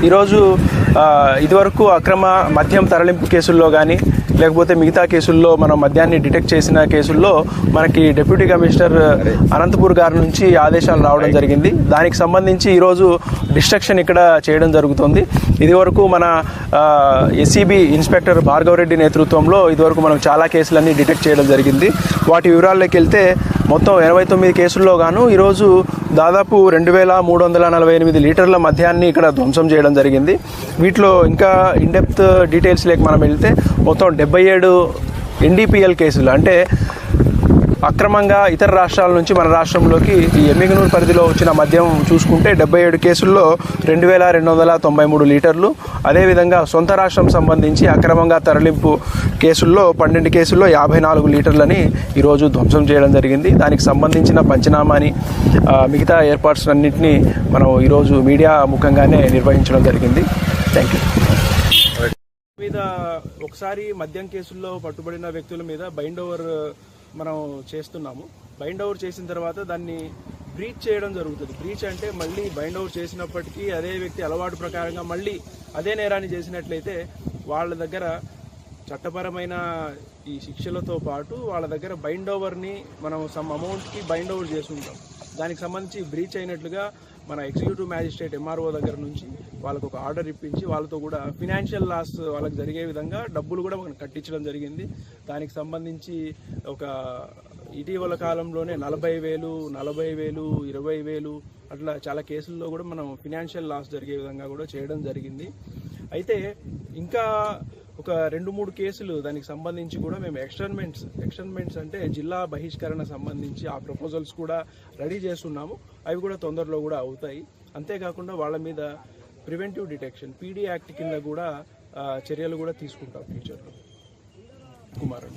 ఈరోజు ఇదివరకు అక్రమ మద్యం తరలింపు కేసుల్లో కానీ లేకపోతే మిగతా కేసుల్లో మనం మద్యాన్ని డిటెక్ట్ చేసిన కేసుల్లో మనకి డిప్యూటీ కమిషనర్ అనంతపూర్ గారి నుంచి ఆదేశాలు రావడం జరిగింది. దానికి సంబంధించి ఈరోజు డిస్ట్రక్షన్ ఇక్కడ చేయడం జరుగుతుంది. ఇదివరకు మన ఎస్సీబీ ఇన్స్పెక్టర్ భార్గవరెడ్డి నేతృత్వంలో ఇదివరకు మనం చాలా కేసులన్నీ డిటెక్ట్ చేయడం జరిగింది. వాటి వివరాల్లోకి వెళ్తే మొత్తం 89 కేసుల్లో గాను ఈరోజు దాదాపు 2348 లీటర్ల మద్యాన్ని ఇక్కడ ధ్వంసం చేయడం జరిగింది. వీటిలో ఇంకా ఇన్డెప్త్ డీటెయిల్స్ లేక మనం వెళ్తే మొత్తం 77 ఎన్డీపీఎల్ కేసులు, అంటే అక్రమంగా ఇతర రాష్ట్రాల నుంచి మన రాష్ట్రంలోకి ఈ ఎమ్మిగనూరు పరిధిలో వచ్చిన మద్యం చూసుకుంటే 77 కేసుల్లో 2293 లీటర్లు. అదేవిధంగా సొంత రాష్ట్రం సంబంధించి అక్రమంగా తరలింపు కేసుల్లో 12 కేసుల్లో 54 లీటర్లని ఈరోజు ధ్వంసం చేయడం జరిగింది. దానికి సంబంధించిన పంచనామాని మిగతా ఏర్పాట్స్ అన్నింటినీ మనం ఈరోజు మీడియా ముఖంగానే నిర్వహించడం జరిగింది. Thank you. మీద ఒకసారి మద్యం కేసుల్లో పట్టుబడిన వ్యక్తుల మీద బైండ్ ఓవర్ మనం చేస్తున్నాము. బైండ్ ఓవర్ చేసిన తర్వాత దాన్ని బ్రీచ్ చేయడం జరుగుతుంది. బ్రీచ్ అంటే మళ్ళీ బైండ్ ఓవర్ చేసినప్పటికీ అదే వ్యక్తి అలవాటు ప్రకారంగా మళ్ళీ అదే నేరాన్ని చేసినట్లయితే వాళ్ళ దగ్గర చట్టపరమైన ఈ శిక్షలతో పాటు వాళ్ళ దగ్గర బైండ్ ఓవర్ని మనం సమ్ అమౌంట్కి బైండ్ ఓవర్ చేసి ఉంటాం. దానికి సంబంధించి బ్రీచ్ అయినట్లుగా మన ఎగ్జిక్యూటివ్ మ్యాజిస్ట్రేట్ ఎంఆర్ఓ దగ్గర నుంచి వాళ్ళకు ఒక ఆర్డర్ ఇప్పించి వాళ్ళతో కూడా ఫినాన్షియల్ లాస్ వాళ్ళకి జరిగే విధంగా డబ్బులు కూడా మనం కట్టించడం జరిగింది. దానికి సంబంధించి ఒక ఇటీవల కాలంలోనే 40,000, 40,000, 20,000 అట్లా చాలా కేసుల్లో కూడా మనం ఫినాన్షియల్ లాస్ జరిగే విధంగా కూడా చేయడం జరిగింది. అయితే ఇంకా ఒక 2-3 కేసులు దానికి సంబంధించి కూడా మేము ఎక్స్టర్న్మెంట్స్ అంటే జిల్లా బహిష్కరణ సంబంధించి ఆ ప్రపోజల్స్ కూడా రెడీ చేస్తున్నాము. అవి కూడా తొందరలో కూడా అవుతాయి. అంతేకాకుండా వాళ్ళ మీద ప్రివెంటివ్ డిటెక్షన్ పీడీ యాక్ట్ కింద కూడా చర్యలు కూడా తీసుకుంటాం ఫ్యూచర్లో. కుమార్